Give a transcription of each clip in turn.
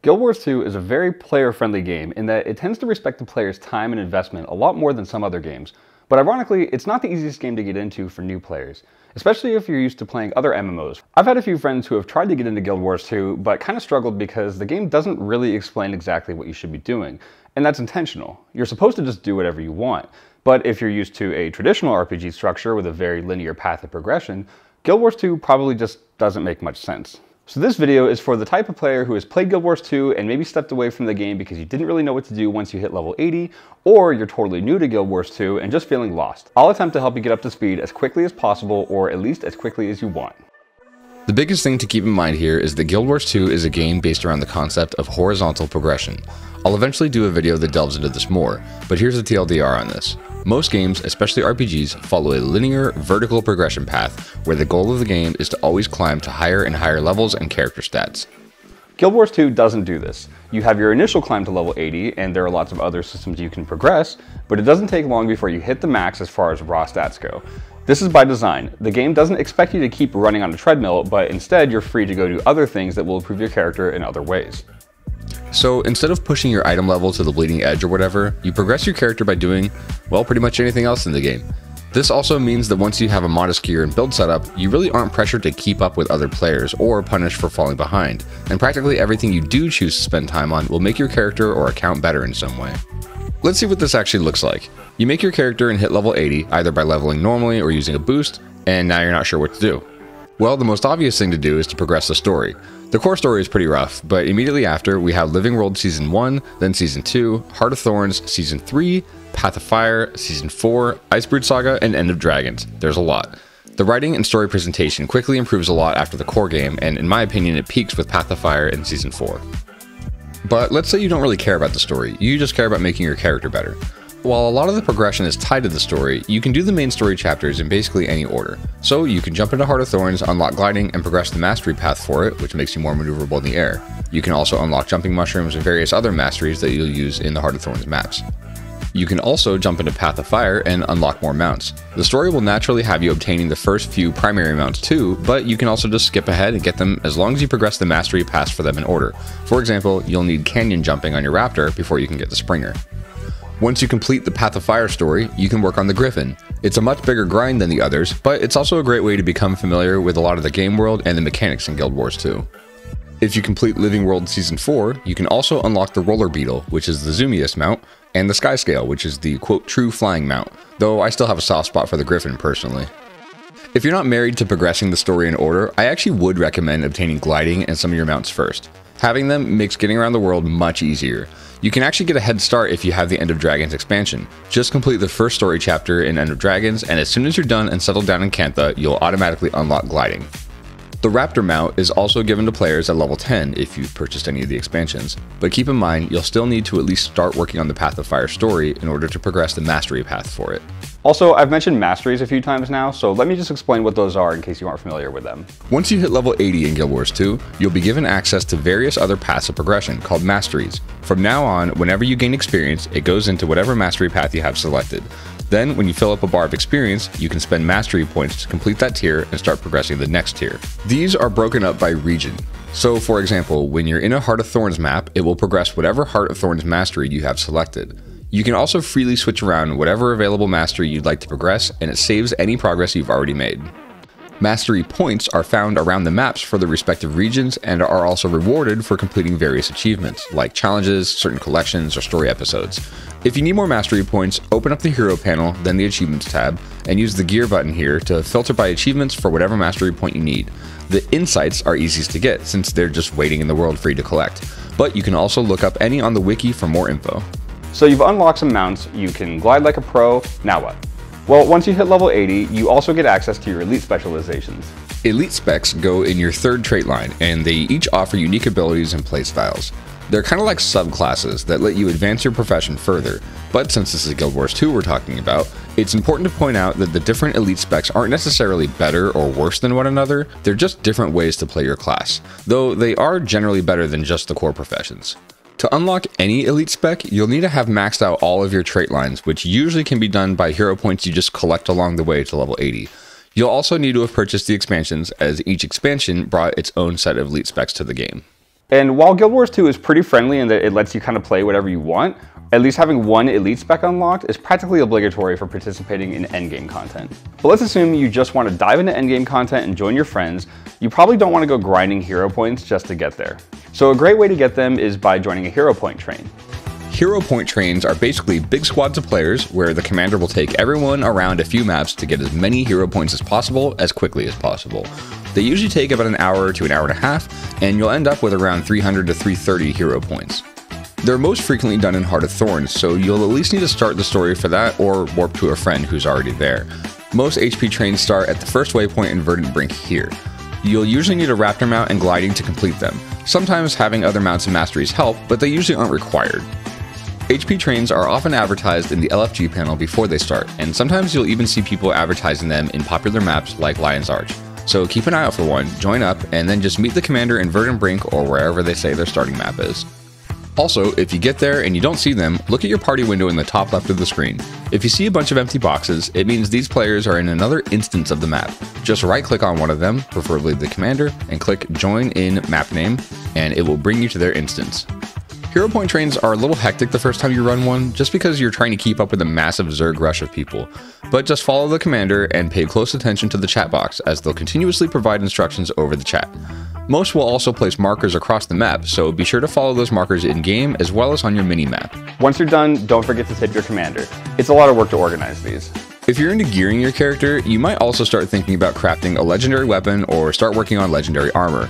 Guild Wars 2 is a very player-friendly game in that it tends to respect the player's time and investment a lot more than some other games. But ironically, it's not the easiest game to get into for new players, especially if you're used to playing other MMOs. I've had a few friends who have tried to get into Guild Wars 2, but kind of struggled because the game doesn't really explain exactly what you should be doing, and that's intentional. You're supposed to just do whatever you want, but if you're used to a traditional RPG structure with a very linear path of progression, Guild Wars 2 probably just doesn't make much sense. So this video is for the type of player who has played Guild Wars 2 and maybe stepped away from the game because you didn't really know what to do once you hit level 80, or you're totally new to Guild Wars 2 and just feeling lost. I'll attempt to help you get up to speed as quickly as possible, or at least as quickly as you want. The biggest thing to keep in mind here is that Guild Wars 2 is a game based around the concept of horizontal progression. I'll eventually do a video that delves into this more, but here's the TLDR on this. Most games, especially RPGs, follow a linear, vertical progression path, where the goal of the game is to always climb to higher and higher levels and character stats. Guild Wars 2 doesn't do this. You have your initial climb to level 80, and there are lots of other systems you can progress, but it doesn't take long before you hit the max as far as raw stats go. This is by design. The game doesn't expect you to keep running on a treadmill, but instead you're free to go do other things that will improve your character in other ways. So instead of pushing your item level to the bleeding edge or whatever, you progress your character by doing, well, pretty much anything else in the game. This also means that once you have a modest gear and build setup, you really aren't pressured to keep up with other players or punished for falling behind, and practically everything you do choose to spend time on will make your character or account better in some way. Let's see what this actually looks like. You make your character and hit level 80, either by leveling normally or using a boost, and now you're not sure what to do. Well, the most obvious thing to do is to progress the story. The core story is pretty rough, but immediately after, we have Living World Season 1, then Season 2, Heart of Thorns Season 3, Path of Fire Season 4, Icebrood Saga, and End of Dragons. There's a lot. The writing and story presentation quickly improves a lot after the core game, and in my opinion, it peaks with Path of Fire in Season 4. But let's say you don't really care about the story, you just care about making your character better. While a lot of the progression is tied to the story, you can do the main story chapters in basically any order. So you can jump into Heart of Thorns, unlock gliding, and progress the mastery path for it, which makes you more maneuverable in the air. You can also unlock jumping mushrooms and various other masteries that you'll use in the Heart of Thorns maps. You can also jump into Path of Fire and unlock more mounts. The story will naturally have you obtaining the first few primary mounts too, but you can also just skip ahead and get them as long as you progress the mastery paths for them in order. For example, you'll need canyon jumping on your raptor before you can get the Springer. Once you complete the Path of Fire story, you can work on the Griffin. It's a much bigger grind than the others, but it's also a great way to become familiar with a lot of the game world and the mechanics in Guild Wars 2. If you complete Living World Season 4, you can also unlock the Roller Beetle, which is the zoomiest mount, and the Sky Scale, which is the quote true flying mount, though I still have a soft spot for the Griffin personally. If you're not married to progressing the story in order, I actually would recommend obtaining gliding and some of your mounts first. Having them makes getting around the world much easier. You can actually get a head start if you have the End of Dragons expansion. Just complete the first story chapter in End of Dragons, and as soon as you're done and settled down in Cantha, you'll automatically unlock gliding. The Raptor mount is also given to players at level 10 if you've purchased any of the expansions, but keep in mind you'll still need to at least start working on the Path of Fire story in order to progress the mastery path for it. Also, I've mentioned Masteries a few times now, so let me just explain what those are in case you aren't familiar with them. Once you hit level 80 in Guild Wars 2, you'll be given access to various other paths of progression called Masteries. From now on, whenever you gain experience, it goes into whatever mastery path you have selected. Then, when you fill up a bar of experience, you can spend mastery points to complete that tier and start progressing the next tier. These are broken up by region. So, for example, when you're in a Heart of Thorns map, it will progress whatever Heart of Thorns mastery you have selected. You can also freely switch around whatever available mastery you'd like to progress, and it saves any progress you've already made. Mastery points are found around the maps for the respective regions and are also rewarded for completing various achievements, like challenges, certain collections, or story episodes. If you need more mastery points, open up the hero panel, then the achievements tab, and use the gear button here to filter by achievements for whatever mastery point you need. The insights are easiest to get since they're just waiting in the world for you to collect, but you can also look up any on the wiki for more info. So you've unlocked some mounts, you can glide like a pro, now what? Well, once you hit level 80, you also get access to your elite specializations. Elite specs go in your third trait line, and they each offer unique abilities and playstyles. They're kind of like subclasses that let you advance your profession further, but since this is Guild Wars 2 we're talking about, it's important to point out that the different elite specs aren't necessarily better or worse than one another, they're just different ways to play your class, though they are generally better than just the core professions. To unlock any elite spec, you'll need to have maxed out all of your trait lines, which usually can be done by hero points you just collect along the way to level 80. You'll also need to have purchased the expansions, as each expansion brought its own set of elite specs to the game. And while Guild Wars 2 is pretty friendly in that it lets you kind of play whatever you want, at least having one elite spec unlocked is practically obligatory for participating in endgame content. But let's assume you just want to dive into endgame content and join your friends. You probably don't want to go grinding hero points just to get there. So a great way to get them is by joining a hero point train. Hero point trains are basically big squads of players where the commander will take everyone around a few maps to get as many hero points as possible as quickly as possible. They usually take about an hour to an hour and a half, and you'll end up with around 300 to 330 hero points. They're most frequently done in Heart of Thorns, so you'll at least need to start the story for that or warp to a friend who's already there. Most HP trains start at the first waypoint in Verdant Brink here. You'll usually need a Raptor mount and gliding to complete them. Sometimes having other mounts and masteries help, but they usually aren't required. HP trains are often advertised in the LFG panel before they start, and sometimes you'll even see people advertising them in popular maps like Lion's Arch. So keep an eye out for one, join up, and then just meet the commander in Verdant Brink or wherever they say their starting map is. Also, if you get there and you don't see them, look at your party window in the top left of the screen. If you see a bunch of empty boxes, it means these players are in another instance of the map. Just right-click on one of them, preferably the commander, and click Join in Map Name, and it will bring you to their instance. Hero point trains are a little hectic the first time you run one, just because you're trying to keep up with a massive Zerg rush of people. But just follow the commander and pay close attention to the chat box, as they'll continuously provide instructions over the chat. Most will also place markers across the map, so be sure to follow those markers in-game as well as on your mini-map. Once you're done, don't forget to tip your commander. It's a lot of work to organize these. If you're into gearing your character, you might also start thinking about crafting a legendary weapon or start working on legendary armor.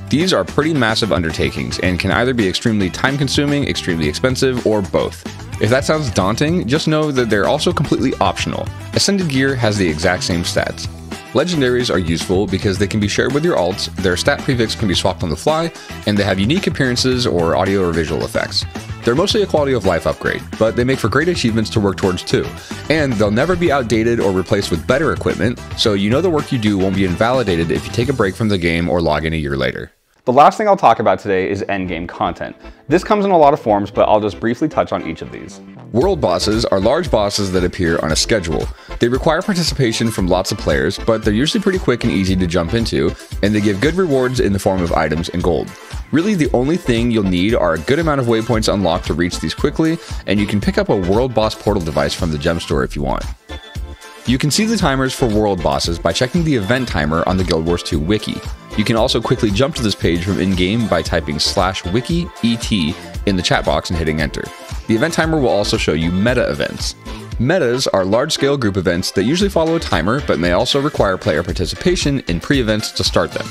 These are pretty massive undertakings and can either be extremely time-consuming, extremely expensive, or both. If that sounds daunting, just know that they're also completely optional. Ascended gear has the exact same stats. Legendaries are useful because they can be shared with your alts, their stat prefix can be swapped on the fly, and they have unique appearances or audio or visual effects. They're mostly a quality of life upgrade, but they make for great achievements to work towards too. And they'll never be outdated or replaced with better equipment, so you know the work you do won't be invalidated if you take a break from the game or log in a year later. The last thing I'll talk about today is endgame content. This comes in a lot of forms, but I'll just briefly touch on each of these. World bosses are large bosses that appear on a schedule. They require participation from lots of players, but they're usually pretty quick and easy to jump into, and they give good rewards in the form of items and gold. Really, the only thing you'll need are a good amount of waypoints unlocked to reach these quickly, and you can pick up a world boss portal device from the gem store if you want. You can see the timers for world bosses by checking the event timer on the Guild Wars 2 wiki. You can also quickly jump to this page from in-game by typing /wiki-et in the chat box and hitting enter. The event timer will also show you meta events. Metas are large-scale group events that usually follow a timer, but may also require player participation in pre-events to start them.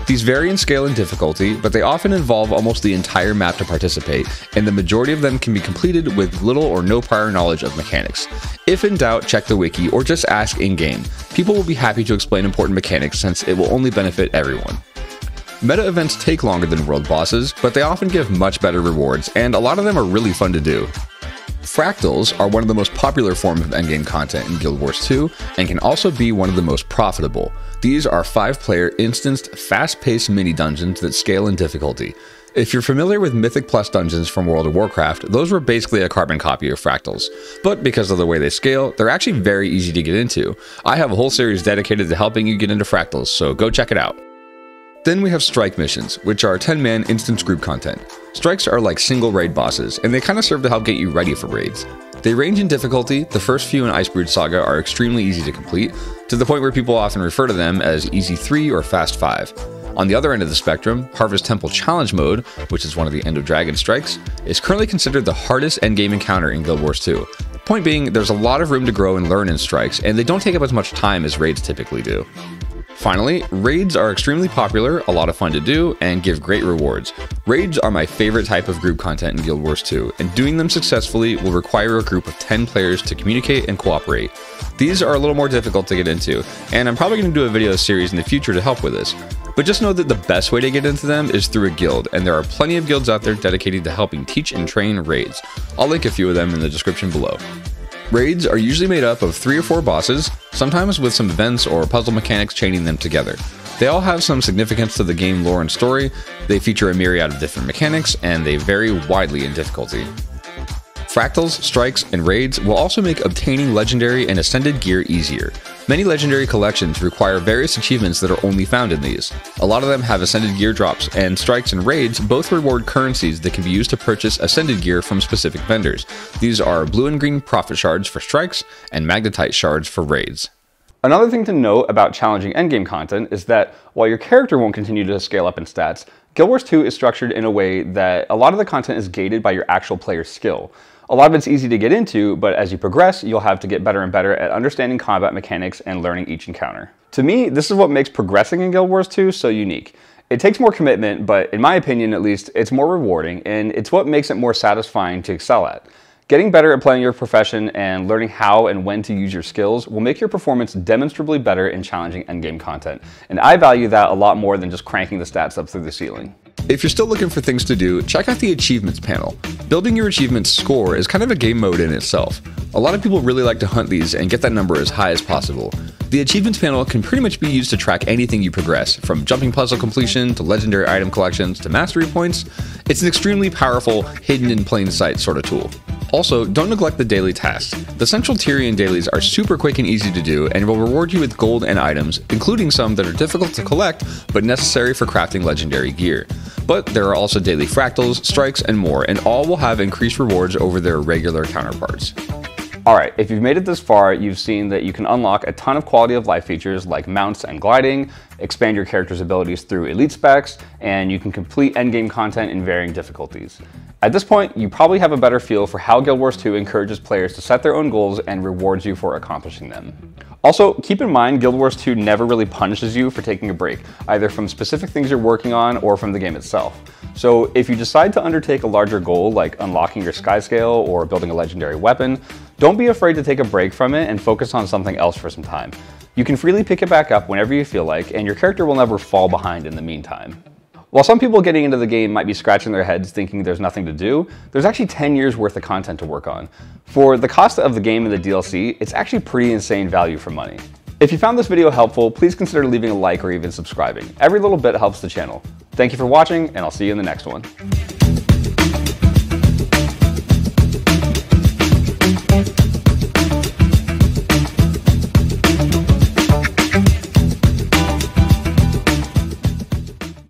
These vary in scale and difficulty, but they often involve almost the entire map to participate, and the majority of them can be completed with little or no prior knowledge of mechanics. If in doubt, check the wiki or just ask in-game. People will be happy to explain important mechanics since it will only benefit everyone. Meta events take longer than world bosses, but they often give much better rewards, and a lot of them are really fun to do. Fractals are one of the most popular forms of endgame content in Guild Wars 2, and can also be one of the most profitable. These are 5-player instanced, fast-paced mini-dungeons that scale in difficulty. If you're familiar with Mythic Plus dungeons from World of Warcraft, those were basically a carbon copy of Fractals. But because of the way they scale, they're actually very easy to get into. I have a whole series dedicated to helping you get into Fractals, so go check it out. Then we have strike missions, which are 10-man instance group content. Strikes are like single raid bosses, and they kind of serve to help get you ready for raids. They range in difficulty. The first few in Icebrood Saga are extremely easy to complete, to the point where people often refer to them as Easy 3 or Fast 5. On the other end of the spectrum, Harvest Temple Challenge Mode, which is one of the End of Dragon strikes, is currently considered the hardest endgame encounter in Guild Wars 2. Point being, there's a lot of room to grow and learn in strikes, and they don't take up as much time as raids typically do. Finally, raids are extremely popular, a lot of fun to do, and give great rewards. Raids are my favorite type of group content in Guild Wars 2, and doing them successfully will require a group of 10 players to communicate and cooperate. These are a little more difficult to get into, and I'm probably going to do a video series in the future to help with this. But just know that the best way to get into them is through a guild, and there are plenty of guilds out there dedicated to helping teach and train raids. I'll link a few of them in the description below. Raids are usually made up of 3 or 4 bosses, sometimes with some events or puzzle mechanics chaining them together. They all have some significance to the game lore and story, they feature a myriad of different mechanics, and they vary widely in difficulty. Fractals, strikes, and raids will also make obtaining legendary and ascended gear easier. Many legendary collections require various achievements that are only found in these. A lot of them have ascended gear drops, and strikes and raids both reward currencies that can be used to purchase ascended gear from specific vendors. These are blue and green profit shards for strikes and magnetite shards for raids. Another thing to note about challenging endgame content is that while your character won't continue to scale up in stats, Guild Wars 2 is structured in a way that a lot of the content is gated by your actual player's skill. A lot of it's easy to get into, but as you progress, you'll have to get better and better at understanding combat mechanics and learning each encounter. To me, this is what makes progressing in Guild Wars 2 so unique. It takes more commitment, but in my opinion at least, it's more rewarding, and it's what makes it more satisfying to excel at. Getting better at playing your profession and learning how and when to use your skills will make your performance demonstrably better in challenging endgame content, and I value that a lot more than just cranking the stats up through the ceiling. If you're still looking for things to do, check out the achievements panel. Building your achievements score is kind of a game mode in itself. A lot of people really like to hunt these and get that number as high as possible. The achievements panel can pretty much be used to track anything you progress, from jumping puzzle completion to legendary item collections to mastery points. It's an extremely powerful, hidden in plain sight sort of tool. Also, don't neglect the daily tasks. The Central Tyrian dailies are super quick and easy to do and will reward you with gold and items, including some that are difficult to collect but necessary for crafting legendary gear. But there are also daily fractals, strikes, and more, and all will have increased rewards over their regular counterparts. Alright, if you've made it this far, you've seen that you can unlock a ton of quality of life features like mounts and gliding, expand your character's abilities through elite specs, and you can complete endgame content in varying difficulties. At this point, you probably have a better feel for how Guild Wars 2 encourages players to set their own goals and rewards you for accomplishing them. Also, keep in mind Guild Wars 2 never really punishes you for taking a break, either from specific things you're working on or from the game itself. So if you decide to undertake a larger goal like unlocking your sky scale or building a legendary weapon, don't be afraid to take a break from it and focus on something else for some time. You can freely pick it back up whenever you feel like, and your character will never fall behind in the meantime. While some people getting into the game might be scratching their heads thinking there's nothing to do, there's actually 10 years worth of content to work on. For the cost of the game and the DLC, it's actually pretty insane value for money. If you found this video helpful, please consider leaving a like or even subscribing. Every little bit helps the channel. Thank you for watching, and I'll see you in the next one.